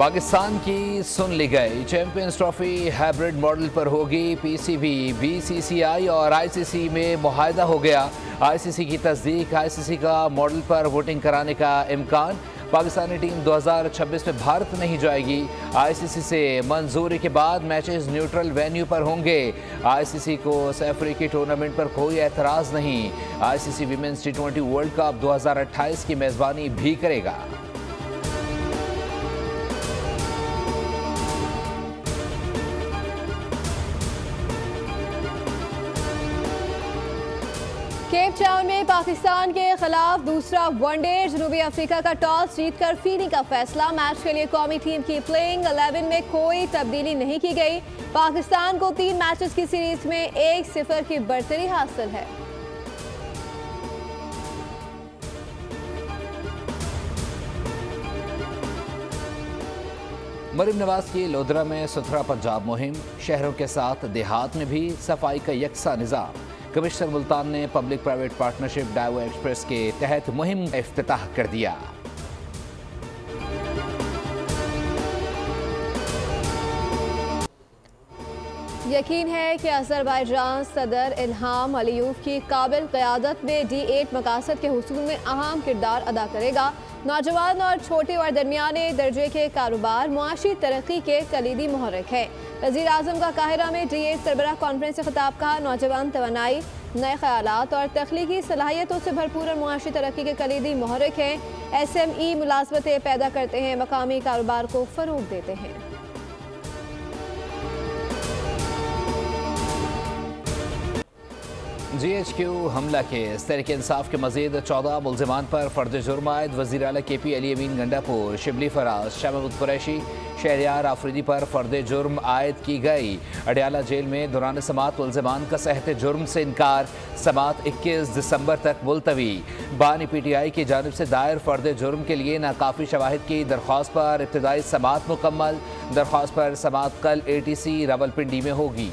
पाकिस्तान की सुन ली गई। Champions trophy hybrid model पर होगी। पीसीबी, बीसीसीआई और आईसीसी में मुआहदा हो गया। आईसीसी की तस्दीक। आईसीसी का मॉडल पर वोटिंग कराने का इम्कान। पाकिस्तानी टीम 2026 में भारत नहीं जाएगी। आईसीसी से मंजूरी के बाद मैचेस न्यूट्रल वेन्यू पर होंगे। आईसीसी को अफ्रीकी टूर्नामेंट पर कोई एतराज़ नहीं। ICC women's T20 world cup 2028 की मेज़बानी भी करेगा। केप टाउन में पाकिस्तान के खिलाफ दूसरा वनडे। जनूबी अफ्रीका का टॉस जीतकर फील्डिंग का फैसला। मैच के लिए कौमी टीम की प्लेइंग 11 में कोई तब्दीली नहीं की गई। पाकिस्तान को 3 मैचेस की सीरीज में 1-0 की बढ़तरी हासिल है। मरीम नवाज की लोधरा में सुथरा पंजाब मुहिम। शहरों के साथ देहात में भी सफाई का यकसा निज़ाम। कमिश्नर मुल्तान ने public private partnership Daewoo express के तहत मुहिम का इफ्तिताह कर दिया। यकीन है कि अज़रबैजान सदर इल्हाम अलीयूब की काबिल क़यादत में D8 मकासद के हुसूल में अहम किरदार अदा करेगा। नौजवान और छोटे और दरमियाने दर्जे के कारोबार मुआशी तरक्की के कलीदी महरक हैं। वज़ीर आज़म का काहिरा में D8 सरबराह कॉन्फ्रेंस से खिताब कहा। नौजवान तवानाई, नए ख्यालात और तख्लीकी सलाहियतों से भरपूर और मुआशी तरक्की के कलीदी महरक हैं। SME मुलाज़मतें पैदा करते हैं, मकामी कारोबार को फ़रोग़ देते हैं। GHQ हमला केस। तहरीक इंसाफ के मजीद 14 मुल्जिमान पर फर्द जुर्म आयद। वज़ीर आला KP अली अमीन गंडापुर, शिबली फराज, शाह महमूद कुरैशी, शहरियार आफरीदी पर फर्द जुर्म आयद की गई। अडयाला जेल में दौरान समात मुल्जिमान का सहते जुर्म से इनकार। समात 21 दिसंबर तक मुलतवी। बानी PTI की जानिब से दायर फर्द जुर्म के लिए नाकाफी शवाहिद की दरख्वास्त पर इब्तदाई समात मुकम्मल। दरख्वास्त पर समात कल ATC रावलपिंडी में होगी।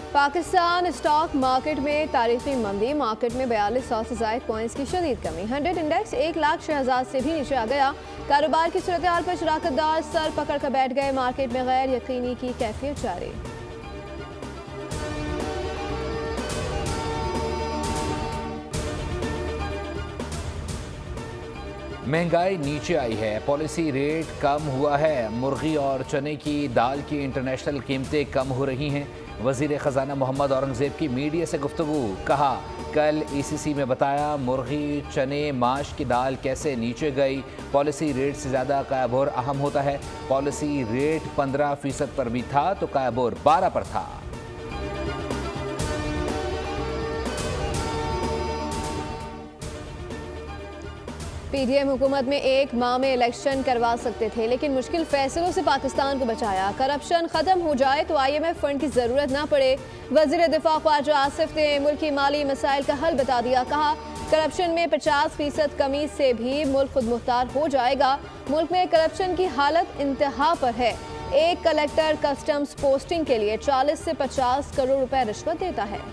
पाकिस्तान स्टॉक मार्केट में तारीखी मंदी। मार्केट में 4200 से ज़ायद पॉइंट्स की शदीद कमी। 100 इंडेक्स 1,06,000 से भी नीचे आ गया। कारोबार की सूरत हाल पर शराकतदार सर पकड़ कर बैठ गए। मार्केट में गैर यकीनी की कैफियत जारी। महंगाई नीचे आई है। पॉलिसी रेट कम हुआ है। मुर्गी और चने की दाल की इंटरनेशनल कीमतें कम हो रही हैं। वज़ीर ख़जाना मोहम्मद औरंगज़ेब की मीडिया से गुफ्तगू। कहा, कल ECC में बताया मुर्गी, चने, माश की दाल कैसे नीचे गई। पॉलिसी रेट से ज़्यादा कायबोर अहम होता है। पॉलिसी रेट 15% पर भी था तो कायबोर 12 पर था। PDM हुकूमत में 1 माह में इलेक्शन करवा सकते थे, लेकिन मुश्किल फैसलों से पाकिस्तान को बचाया। करप्शन खत्म हो जाए तो IMF फंड की जरूरत ना पड़े। वज़ीर दिफा ख्वाजा आसिफ ने मुल्की माली मसाइल का हल बता दिया। कहा, करप्शन में 50% कमी से भी मुल्क खुद मुख्तार हो जाएगा। मुल्क में करप्शन की हालत इंतहा पर है। एक कलेक्टर कस्टम्स पोस्टिंग के लिए 40 से 50 करोड़ रुपए रिश्वत देता है।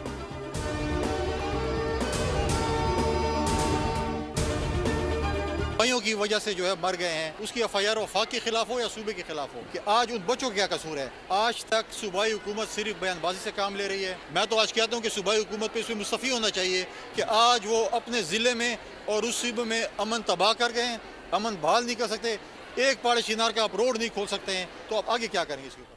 की वजह से जो है मर गए हैं, उसकी FIR वफाक के खिलाफ हो या सूबे के खिलाफ हो, कि आज उन बच्चों का क्या कसूर है। आज तक सूबाई हुकूमत सिर्फ बयानबाजी से काम ले रही है। मैं तो आज कहता हूँ कि सूबाई हुकूमत पे इसमें मुस्तफ़ी होना चाहिए कि आज वो अपने ज़िले में और उस सूबे में अमन तबाह कर गए हैं, अमन बहाल नहीं कर सकते। एक पाड़े चिनार का आप रोड नहीं खोल सकते हैं, तो आप आगे क्या करेंगे इसके ऊपर।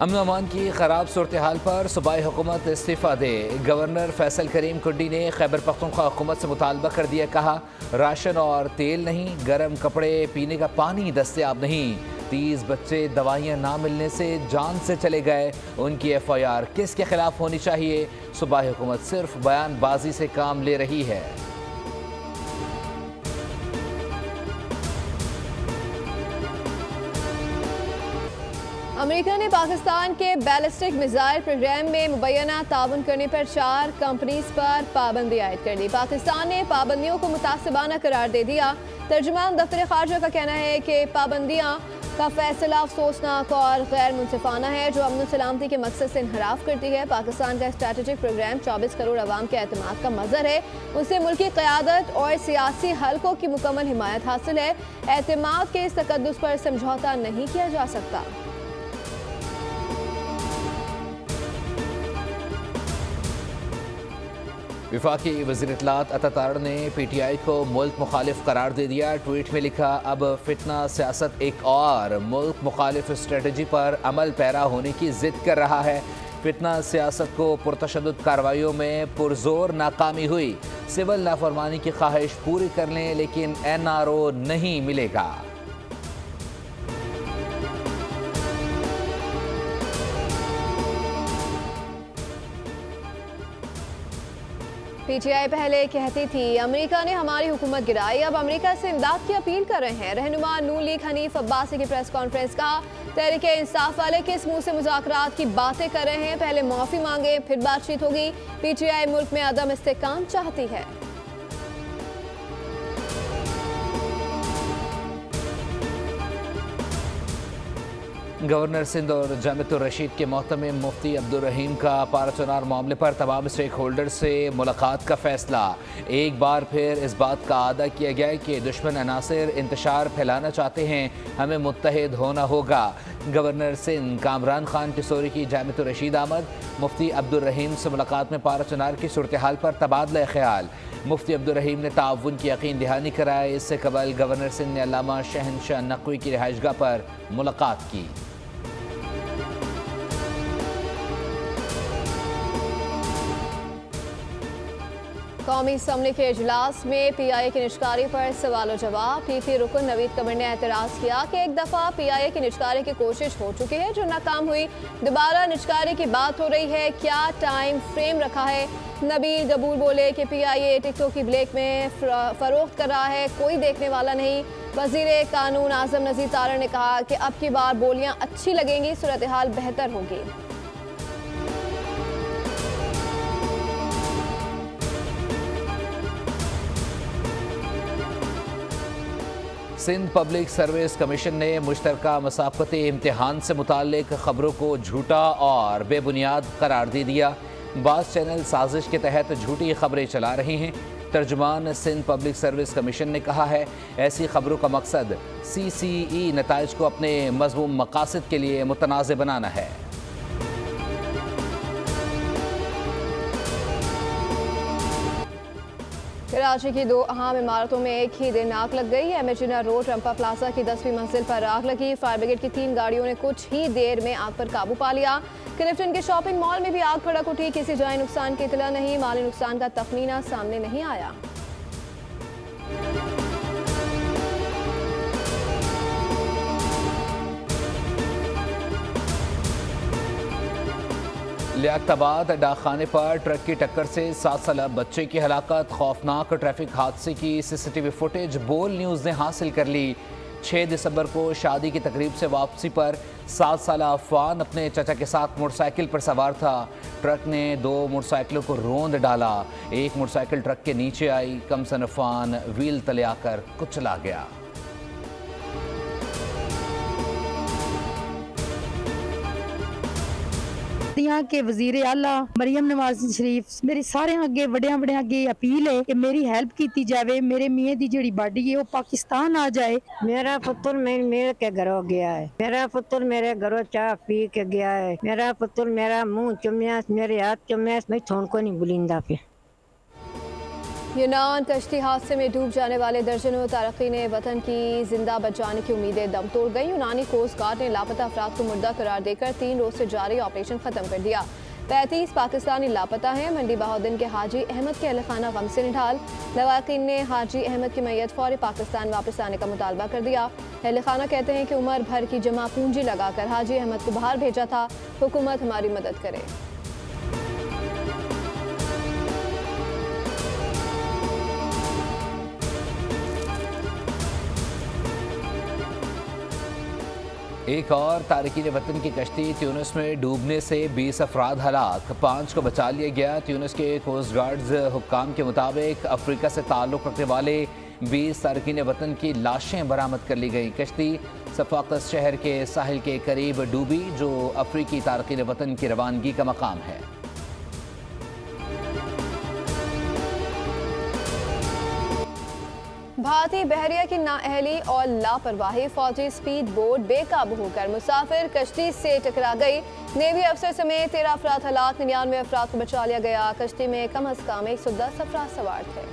अमन अमान की खराब सूरत हाल पर सूबाई हुकूमत इस्तीफ़ा दे। गवर्नर फैसल करीम कुंडी ने खैबर पख्तूनख्वा हुकूमत से मुतालबा कर दिया। कहा, राशन और तेल नहीं, गर्म कपड़े, पीने का पानी दस्तयाब नहीं। 30 बच्चे दवाइयाँ ना मिलने से जान से चले गए। उनकी FIR किसके खिलाफ होनी चाहिए। सूबाई हुकूमत सिर्फ बयानबाजी से काम ले रही है। अमेरिका ने पाकिस्तान के बैलिस्टिक मिसाइल प्रोग्राम में मुबैना ताउन करने पर 4 कंपनीज पर पाबंदी आयद कर दी। पाकिस्तान ने पाबंदियों को मुतासिबाना करार दे दिया। तर्जुमान दफ्तर खारजा का कहना है कि पाबंदियां का फैसला अफसोसनाक और गैर मुनसिफाना है, जो अमन सलामती के मकसद से इनहराफ करती है। पाकिस्तान का स्ट्रेटेजिक प्रोग्राम 24 करोड़ अवाम के एतमाद का मजहर है। उसे मुल्की क़यादत और सियासी हलकों की मुकम्मल हिमायत हासिल है। एतमाद के इस तकद्दुस पर समझौता नहीं किया जा सकता। वफाकी वज़ीर इत्तलात अता तारड़ ने PTI को मुल्क मुखालिफ करार दे दिया। ट्वीट में लिखा, अब फितना सियासत एक और मुल्क मुखालिफ स्ट्रेटजी पर अमल पैरा होने की जिद कर रहा है। फितना सियासत को पुरतशद्दुद कार्रवाइयों में पुरजोर नाकामी हुई। सिविल नाफरमानी की ख्वाहिश पूरी कर लें लेकिन NRO नहीं मिलेगा। PTI पहले कहती थी अमेरिका ने हमारी हुकूमत गिराई, अब अमेरिका से इमदाद की अपील कर रहे हैं। रहनुमा नून लीग हनीफ अब्बासी की प्रेस कॉन्फ्रेंस का, तहरीक इंसाफ वाले किस मुंह से मुज़ाकरात की बातें कर रहे हैं, पहले माफ़ी मांगे फिर बातचीत होगी। PTI मुल्क में अदम इस्तेहकाम चाहती है। गवर्नर सिंध और जामिअतुर रशीद के मोहतमिम मुफ्ती अब्दुल रहीम का पाराचुनार मामले पर तमाम स्टेक होल्डर से मुलाकात का फैसला। एक बार फिर इस बात का आदा किया गया कि दुश्मन अनासिर इंतशार फैलाना चाहते हैं, हमें मुत्तहिद होना होगा। गवर्नर सिंध कामरान खान टिसोरी की जामिअतुर रशीद आमद, मुफ्ती अब्दुल रहीम से मुलाकात में पाराचुनार की सूरत हाल पर तबादला ख्याल। मुफ्ती अब्दुल रहीम ने ताउन की यकीन दहानी कराई। इससे कबल गवर्नर सिंध ने अल्लामा शहनशाह नकवी की रिहाइशगाह पर मुलाकात की। कौमी असम्बली के इजलास में PIA की निजकारी पर सवाल जवाब। PP रुकन नवीद कमर ने एतराज़ किया कि एक दफ़ा PIA की निजकारी की कोशिश हो चुकी है जो नाकाम हुई, दोबारा निजकारी की बात हो रही है, क्या टाइम फ्रेम रखा है। नबील गबूल बोले कि PIA टिकटों की ब्लैक में फरोख्त कर रहा है, कोई देखने वाला नहीं। वज़ीर कानून आज़म नज़ीर तारड़ ने कहा कि अब की बार बोलियां अच्छी लगेंगी, सूरत हाल बेहतर होगी। सिंध पब्लिक सर्विस कमीशन ने मुश्तरका मसाफ़ती इम्तिहान से मुताल्लिक खबरों को झूठा और बेबुनियाद करार दे दिया। बाज़ चैनल साजिश के तहत झूठी खबरें चला रहे हैं। तर्जुमान सिंध पब्लिक सर्विस कमीशन ने कहा है, ऐसी खबरों का मकसद CCE नताइज को अपने मज़मूम मकासद के लिए मुतनाज़ बनाना है। कराची की 2 अहम इमारतों में एक ही दिन आग लग गई। एमेजिना रोड रंपा प्लाजा की 10वीं मंजिल पर आग लगी। फायर ब्रिगेड की 3 गाड़ियों ने कुछ ही देर में आग पर काबू पा लिया। क्लिफ्टन के शॉपिंग मॉल में भी आग भड़क उठी। किसी जानी नुकसान की इतला नहीं, माली नुकसान का तखमीना सामने नहीं आया। लियाकताबाद डाकखाने पर ट्रक की टक्कर से 7 साला बच्चे की हलाकत। खौफनाक ट्रैफिक हादसे की CCTV फुटेज बोल न्यूज़ ने हासिल कर ली। 6 दिसंबर को शादी की तकरीब से वापसी पर 7 साला अफवान अपने चचा के साथ मोटरसाइकिल पर सवार था। ट्रक ने 2 मोटरसाइकिलों को रोंद डाला। एक मोटरसाइकिल ट्रक के नीचे आई। कमसन अफवान व्हील तले आकर कुचला गया। यहाँ के वजीर आला मरियम नवाज शरीफ मेरी सारे अगे वड्या अगे अपील है कि मेरी हेल्प की जाए, मेरे मियाँ की जी बाडी है वो पाकिस्तान आ जाए। मेरा पुत्र मेरे के घरों गया है, मेरा पुत्र मेरे घरों चाह पी के गया है, मेरा पुत्र मेरा मुंह चुम्या, मेरे हाथ चुम्या, मैं थोन को नहीं बुलिंदा पे। यूनान कश्ती हादसे में डूब जाने वाले दर्जनों तारकीन वतन की जिंदा बचाने की उम्मीदें दम तोड़ गई। यूनानी कोस्ट गार्ड ने लापता अफराद को मुर्दा करार देकर 3 रोज से जारी ऑपरेशन खत्म कर दिया। 35 पाकिस्तानी लापता हैं। मंडी बहाउद्दीन के हाजी अहमद के अहलखाना गम से निढाल। लवाकिन ने हाजी अहमद की मैयत फौरी पाकिस्तान वापस आने का मुतालबा कर दिया। अहलखाना कहते हैं कि उम्र भर की जमा पूंजी लगाकर हाजी अहमद को बाहर भेजा था, हुकूमत हमारी मदद करे। एक और तारकीन वतन की कश्ती ट्यूनिस में डूबने से 20 अफराद हलाक, 5 को बचा लिया गया। ट्यूनिस के कोस्ट गार्ड्स हुक्काम के मुताबिक अफ्रीका से ताल्लुक़ रखने वाले 20 तारकीन वतन की लाशें बरामद कर ली गई। कश्ती सफाकस शहर के साहिल के करीब डूबी, जो अफ्रीकी तारकीन वतन की रवानगी का मकाम है। भारतीय बहरिया की नाअहली और लापरवाही, फौजी स्पीड बोट बेकाबू होकर मुसाफिर कश्ती से टकरा गई। नेवी अफसर समेत 13 अफराद हलाक, 99 अफराद को बचा लिया गया। कश्ती में कम अज कम 110 अफराद सवार थे।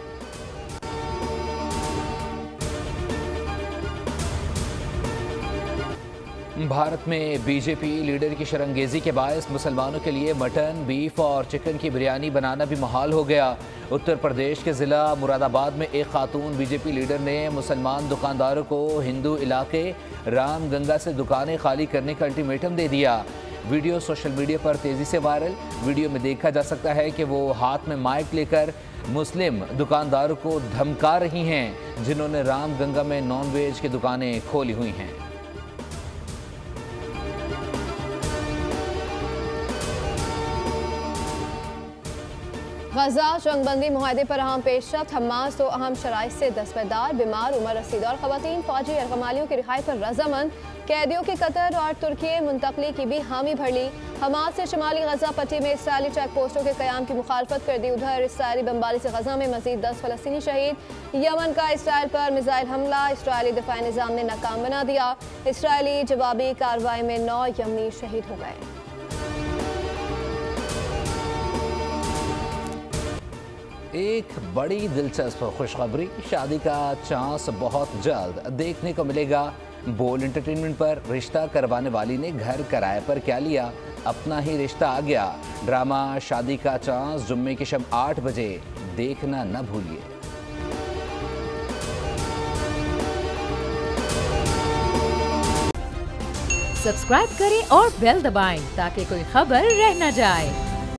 भारत में बीजेपी लीडर की शरंगेजी के बायस मुसलमानों के लिए मटन, बीफ और चिकन की बिरयानी बनाना भी मुहाल हो गया। उत्तर प्रदेश के ज़िला मुरादाबाद में एक खातून बीजेपी लीडर ने मुसलमान दुकानदारों को हिंदू इलाके रामगंगा से दुकानें खाली करने का अल्टीमेटम दे दिया। वीडियो सोशल मीडिया पर तेज़ी से वायरल। वीडियो में देखा जा सकता है कि वो हाथ में माइक लेकर मुस्लिम दुकानदारों को धमका रही हैं, जिन्होंने रामगंगा में नॉनवेज की दुकानें खोली हुई हैं। गजा जंगबंदी मुआहदे पर अहम पेशरफ्त, हमास तो अहम शराइत से दस्तबरदार, बीमार, उम्र रसीदा और खवातीन फौजी यरगमालियों की रिहाई पर रजामंद, कैदियों की कतर और तुर्की मुंतकली की भी हामी भर ली। हमास ने शुमाली गजा पट्टी में इसराइली चेक पोस्टों के क़याम की मुखालफत कर दी। उधर इसराइली बमबारी से गजा में मजीद 10 फ़लस्तीनी शहीद। यमन का इसराइल पर मिसाइल हमला इसराइली दिफाई निज़ाम ने नाकाम बना दिया। इसराइली जवाबी कार्रवाई में 9 यमनी शहीद हो गए। एक बड़ी दिलचस्प खुशखबरी, शादी का चांस बहुत जल्द देखने को मिलेगा। बोल एंटरटेनमेंट पर रिश्ता करवाने वाली ने घर किराए पर क्या लिया, अपना ही रिश्ता आ गया। ड्रामा शादी का चांस जुम्मे की शब 8 बजे देखना न भूलिए। सब्सक्राइब करें और बेल दबाएं ताकि कोई खबर रह न जाए।